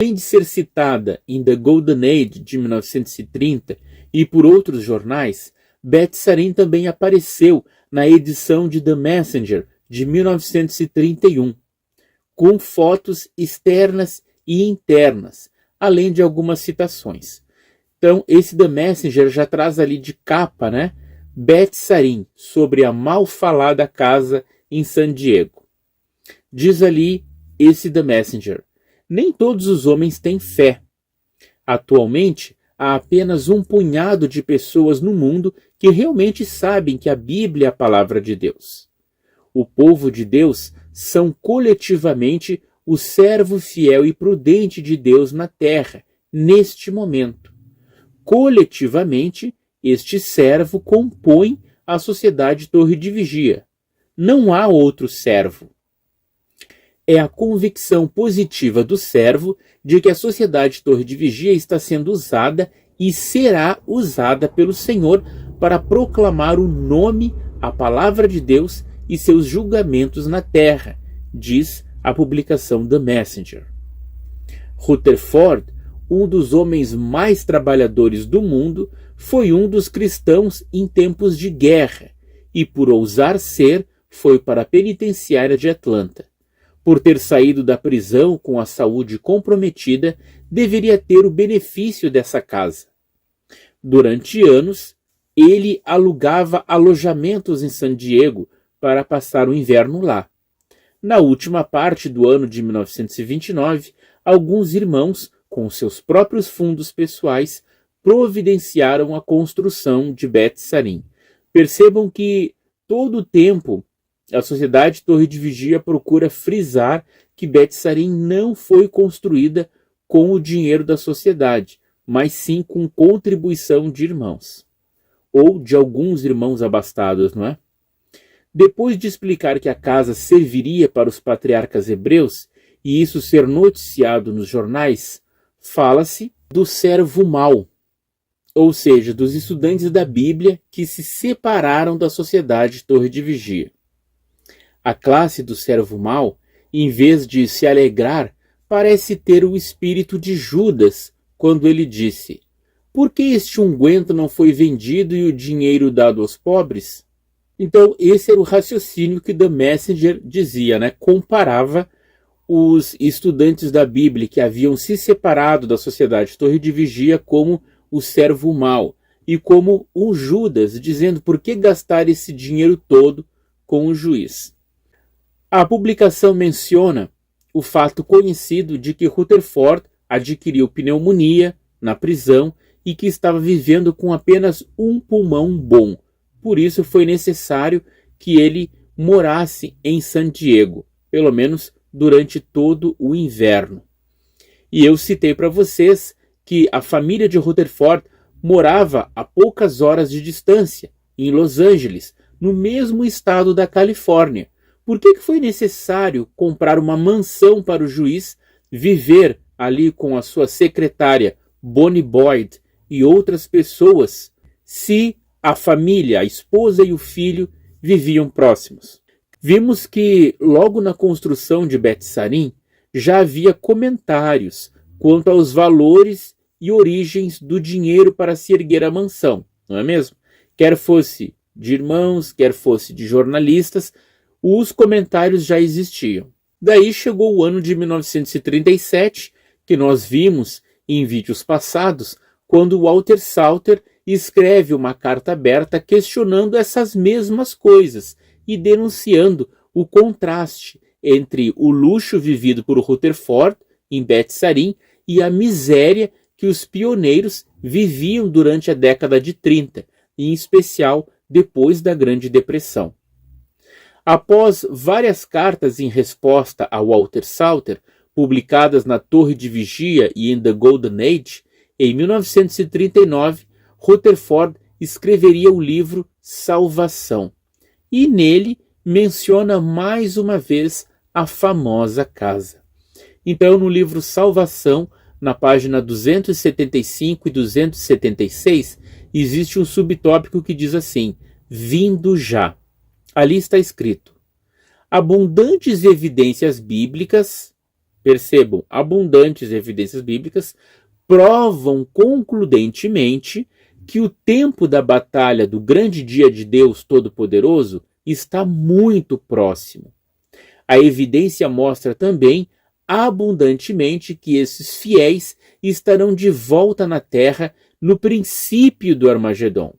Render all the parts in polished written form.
Além de ser citada em The Golden Age, de 1930, e por outros jornais, Beth Sarin também apareceu na edição de The Messenger, de 1931, com fotos externas e internas, além de algumas citações. Então, esse The Messenger já traz ali de capa, né, Beth Sarin, sobre a mal falada casa em San Diego. Diz ali esse The Messenger: nem todos os homens têm fé. Atualmente, há apenas um punhado de pessoas no mundo que realmente sabem que a Bíblia é a palavra de Deus. O povo de Deus são coletivamente o servo fiel e prudente de Deus na terra, neste momento. Coletivamente, este servo compõe a sociedade Torre de Vigia. Não há outro servo. É a convicção positiva do servo de que a sociedade Torre de Vigia está sendo usada e será usada pelo Senhor para proclamar o nome, a palavra de Deus e seus julgamentos na terra, diz a publicação The Messenger. Rutherford, um dos homens mais trabalhadores do mundo, foi um dos cristãos em tempos de guerra e, por ousar ser, foi para a penitenciária de Atlanta. Por ter saído da prisão com a saúde comprometida, deveria ter o benefício dessa casa. Durante anos, ele alugava alojamentos em San Diego para passar o inverno lá. Na última parte do ano de 1929, alguns irmãos, com seus próprios fundos pessoais, providenciaram a construção de Beth Sarin. Percebam que todo o tempo a Sociedade Torre de Vigia procura frisar que Beth Sarin não foi construída com o dinheiro da sociedade, mas sim com contribuição de irmãos. Ou de alguns irmãos abastados, não é? Depois de explicar que a casa serviria para os patriarcas hebreus, e isso ser noticiado nos jornais, fala-se do servo mau, ou seja, dos estudantes da Bíblia que se separaram da Sociedade Torre de Vigia. A classe do servo mau, em vez de se alegrar, parece ter o espírito de Judas, quando ele disse: por que este unguento não foi vendido e o dinheiro dado aos pobres? Então, esse era o raciocínio que The Messenger dizia, né? Comparava os estudantes da Bíblia que haviam se separado da Sociedade Torre de Vigia como o servo mau e como um Judas, dizendo por que gastar esse dinheiro todo com o juiz. A publicação menciona o fato conhecido de que Rutherford adquiriu pneumonia na prisão e que estava vivendo com apenas um pulmão bom. Por isso foi necessário que ele morasse em San Diego, pelo menos durante todo o inverno. E eu citei para vocês que a família de Rutherford morava a poucas horas de distância, em Los Angeles, no mesmo estado da Califórnia. Por que foi necessário comprar uma mansão para o juiz viver ali com a sua secretária Bonnie Boyd e outras pessoas, se a família, a esposa e o filho viviam próximos? Vimos que logo na construção de Beth Sarin já havia comentários quanto aos valores e origens do dinheiro para se erguer a mansão, não é mesmo? Quer fosse de irmãos, quer fosse de jornalistas, os comentários já existiam. Daí chegou o ano de 1937, que nós vimos em vídeos passados, quando Walter Salter escreve uma carta aberta questionando essas mesmas coisas e denunciando o contraste entre o luxo vivido por Rutherford em Beth Sarin e a miséria que os pioneiros viviam durante a década de 30, em especial depois da Grande Depressão. Após várias cartas em resposta a Walter Salter, publicadas na Torre de Vigia e em The Golden Age, em 1939, Rutherford escreveria o livro Salvação, e nele menciona mais uma vez a famosa casa. Então, no livro Salvação, na página 275 e 276, existe um subtópico que diz assim: vindo já. Ali está escrito: abundantes evidências bíblicas, percebam, abundantes evidências bíblicas, provam concludentemente que o tempo da batalha do grande dia de Deus Todo-Poderoso está muito próximo. A evidência mostra também abundantemente que esses fiéis estarão de volta na terra no princípio do Armagedom.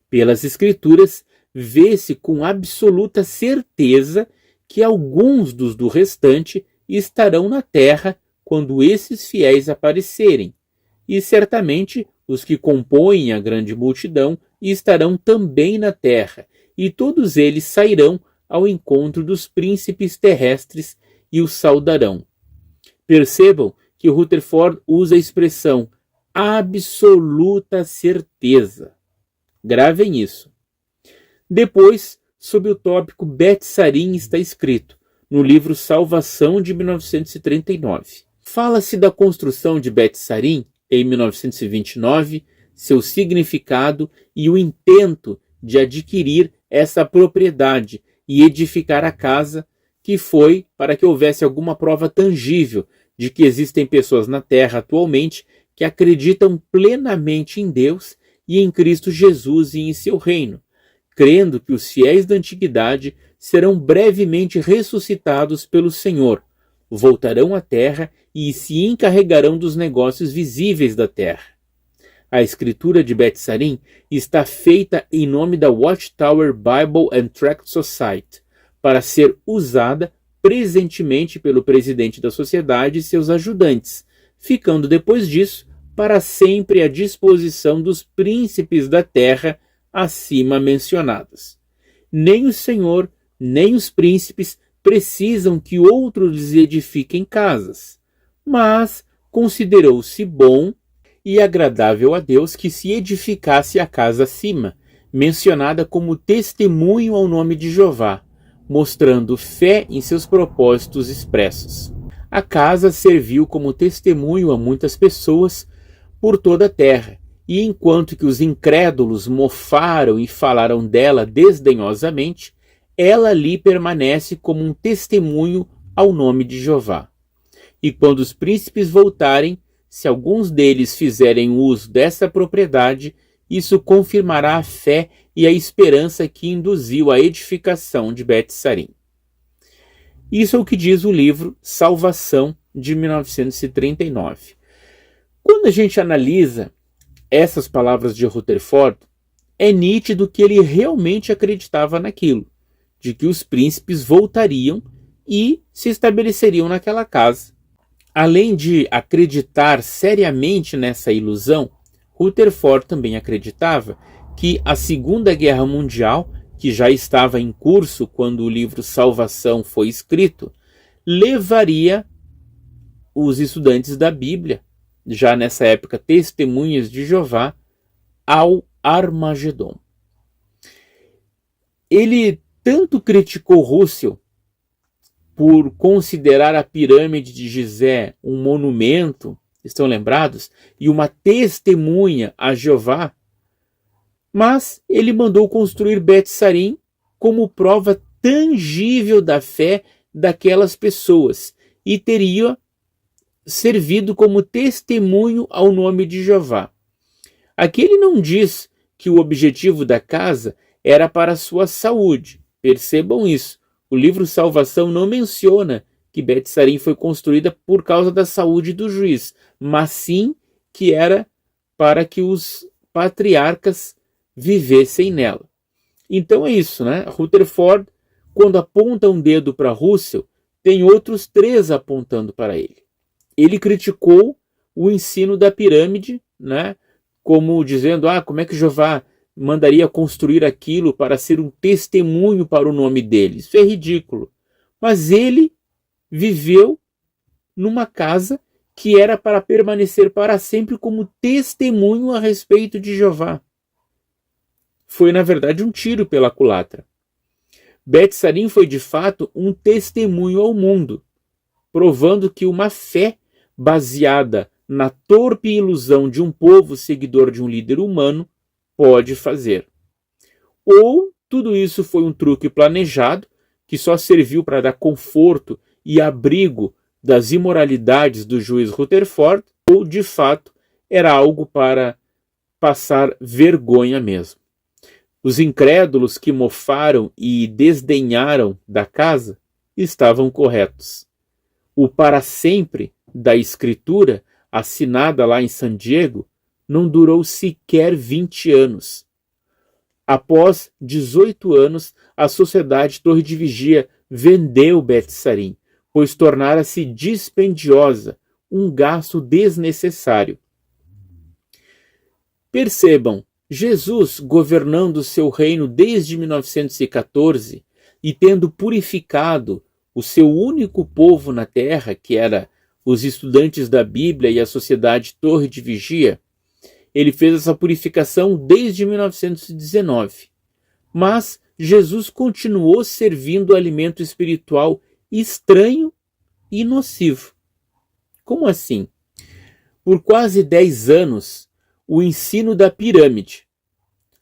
Pelas Escrituras, vê-se com absoluta certeza que alguns dos do restante estarão na terra quando esses fiéis aparecerem, e certamente os que compõem a grande multidão estarão também na terra, e todos eles sairão ao encontro dos príncipes terrestres e os saudarão. Percebam que Rutherford usa a expressão absoluta certeza. Gravem isso. Depois, sob o tópico Bet-Sarim, está escrito, no livro Salvação de 1939. Fala-se da construção de Bet-Sarim em 1929, seu significado e o intento de adquirir essa propriedade e edificar a casa, que foi para que houvesse alguma prova tangível de que existem pessoas na Terra atualmente que acreditam plenamente em Deus e em Cristo Jesus e em seu reino, crendo que os fiéis da antiguidade serão brevemente ressuscitados pelo Senhor, voltarão à Terra e se encarregarão dos negócios visíveis da Terra. A escritura de Bet-Sarim está feita em nome da Watchtower Bible and Tract Society, para ser usada presentemente pelo presidente da sociedade e seus ajudantes, ficando depois disso para sempre à disposição dos príncipes da terra acima mencionados. Nem o Senhor, nem os príncipes precisam que outros lhes edifiquem casas, mas considerou-se bom e agradável a Deus que se edificasse a casa acima, mencionada como testemunho ao nome de Jeová, mostrando fé em seus propósitos expressos. A casa serviu como testemunho a muitas pessoas por toda a terra, e enquanto que os incrédulos mofaram e falaram dela desdenhosamente, ela ali permanece como um testemunho ao nome de Jeová. E quando os príncipes voltarem, se alguns deles fizerem uso dessa propriedade, isso confirmará a fé e a esperança que induziu a edificação de Bet-Sarim. Isso é o que diz o livro Salvação, de 1939. Quando a gente analisa essas palavras de Rutherford, é nítido que ele realmente acreditava naquilo, de que os príncipes voltariam e se estabeleceriam naquela casa. Além de acreditar seriamente nessa ilusão, Rutherford também acreditava que a Segunda Guerra Mundial, que já estava em curso quando o livro Salvação foi escrito, levaria os estudantes da Bíblia, já nessa época testemunhas de Jeová, ao Armagedom. Ele tanto criticou Russell por considerar a pirâmide de Gizé um monumento, estão lembrados? E uma testemunha a Jeová, mas ele mandou construir Bet-Sarim como prova tangível da fé daquelas pessoas e teria servido como testemunho ao nome de Jeová. Aqui ele não diz que o objetivo da casa era para a sua saúde. Percebam isso. O livro Salvação não menciona que Bet-Sarim foi construída por causa da saúde do juiz, mas sim que era para que os patriarcas vivessem nela. Então é isso, né? Rutherford, quando aponta um dedo para Russell, tem outros 3 apontando para ele. Ele criticou o ensino da pirâmide, né? Como dizendo, como é que Jeová mandaria construir aquilo para ser um testemunho para o nome dele? Isso é ridículo. Mas ele viveu numa casa que era para permanecer para sempre como testemunho a respeito de Jeová. Foi, na verdade, um tiro pela culatra. Bet-Sarim foi, de fato, um testemunho ao mundo, provando que uma fé baseada na torpe ilusão de um povo seguidor de um líder humano pode fazer. Ou tudo isso foi um truque planejado que só serviu para dar conforto e abrigo das imoralidades do juiz Rutherford, ou de fato era algo para passar vergonha mesmo. Os incrédulos que mofaram e desdenharam da casa estavam corretos. O para sempre da escritura, assinada lá em San Diego, não durou sequer 20 anos. Após 18 anos, a Sociedade Torre de Vigia vendeu Bet Sarim, pois tornara-se dispendiosa, um gasto desnecessário. Percebam, Jesus, governando seu reino desde 1914 e tendo purificado o seu único povo na terra, que era os estudantes da Bíblia e a Sociedade Torre de Vigia, ele fez essa purificação desde 1919. Mas Jesus continuou servindo alimento espiritual estranho e nocivo. Como assim? Por quase 10 anos, o ensino da pirâmide.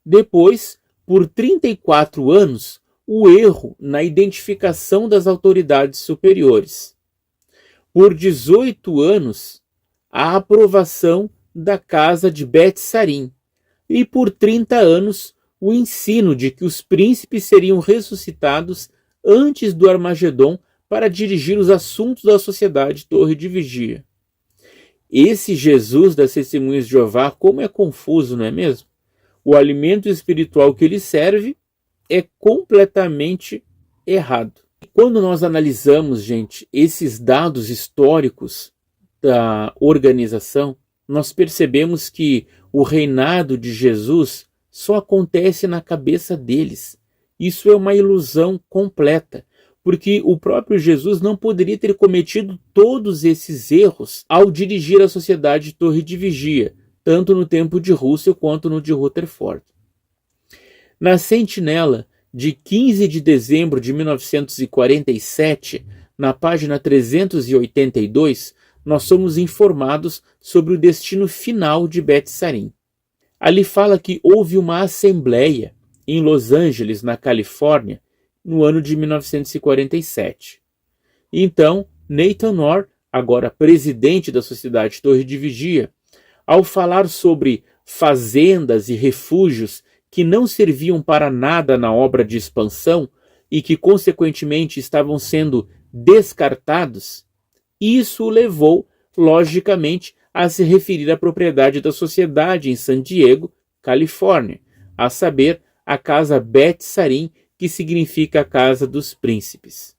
Depois, por 34 anos, o erro na identificação das autoridades superiores. Por 18 anos, a aprovação da casa de Bet Sarim. E por 30 anos, o ensino de que os príncipes seriam ressuscitados antes do Armagedon para dirigir os assuntos da Sociedade Torre de Vigia. Esse Jesus das Testemunhas de Jeová, como é confuso, não é mesmo? O alimento espiritual que ele serve é completamente errado. Quando nós analisamos, gente, esses dados históricos da organização, nós percebemos que o reinado de Jesus só acontece na cabeça deles. Isso é uma ilusão completa, porque o próprio Jesus não poderia ter cometido todos esses erros ao dirigir a Sociedade Torre de Vigia, tanto no tempo de Russell quanto no de Rutherford. Na sentinela de 15 de dezembro de 1947, na página 382, nós somos informados sobre o destino final de Bet Sarim. Ali fala que houve uma assembleia em Los Angeles, na Califórnia, no ano de 1947. Então, Nathan Orr, agora presidente da Sociedade Torre de Vigia, ao falar sobre fazendas e refúgios que não serviam para nada na obra de expansão e que, consequentemente, estavam sendo descartados, isso o levou, logicamente, a se referir à propriedade da sociedade em San Diego, Califórnia, a saber, a casa Bet Sarim, que significa a casa dos príncipes.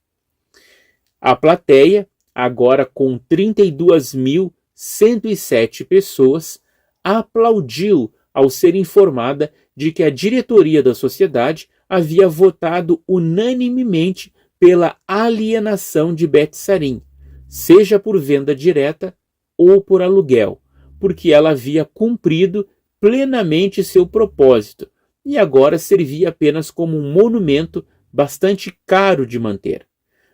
A plateia, agora com 32.107 pessoas, aplaudiu ao ser informada de que a diretoria da sociedade havia votado unanimemente pela alienação de Bet Sarim, seja por venda direta ou por aluguel, porque ela havia cumprido plenamente seu propósito e agora servia apenas como um monumento bastante caro de manter.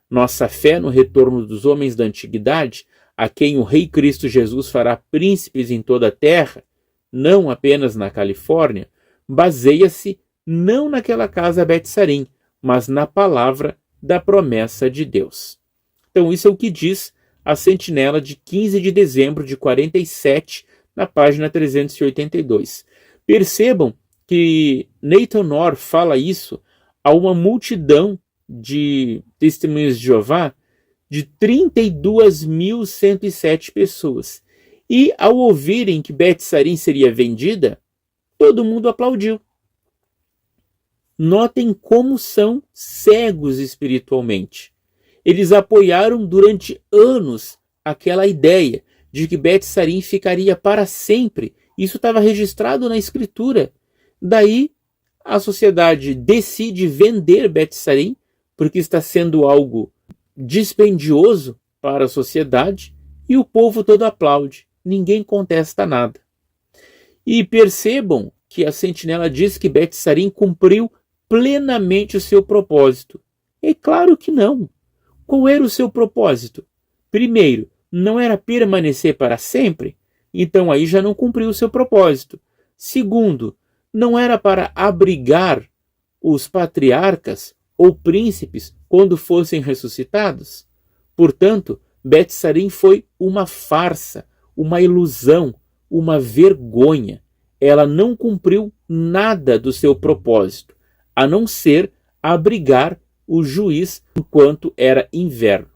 Nossa fé no retorno dos homens da antiguidade, a quem o Rei Cristo Jesus fará príncipes em toda a terra, não apenas na Califórnia, baseia-se não naquela casa Bet Sarim, mas na palavra da promessa de Deus. Então isso é o que diz a sentinela de 15 de dezembro de 47, na página 382. Percebam que Nathan Orr fala isso a uma multidão de testemunhas de Jeová de 32.107 pessoas. E ao ouvirem que Bet Sarim seria vendida, todo mundo aplaudiu. Notem como são cegos espiritualmente. Eles apoiaram durante anos aquela ideia de que Bet Sarim ficaria para sempre. Isso estava registrado na Escritura. Daí, a sociedade decide vender Bet Sarim, porque está sendo algo dispendioso para a sociedade, e o povo todo aplaude. Ninguém contesta nada. E percebam que a sentinela diz que Bet Sarim cumpriu plenamente o seu propósito. É claro que não. Qual era o seu propósito? Primeiro, não era permanecer para sempre? Então aí já não cumpriu o seu propósito. Segundo, não era para abrigar os patriarcas ou príncipes quando fossem ressuscitados? Portanto, Beth Sarin foi uma farsa, uma ilusão, uma vergonha. Ela não cumpriu nada do seu propósito, a não ser abrigar o juiz enquanto era inverno.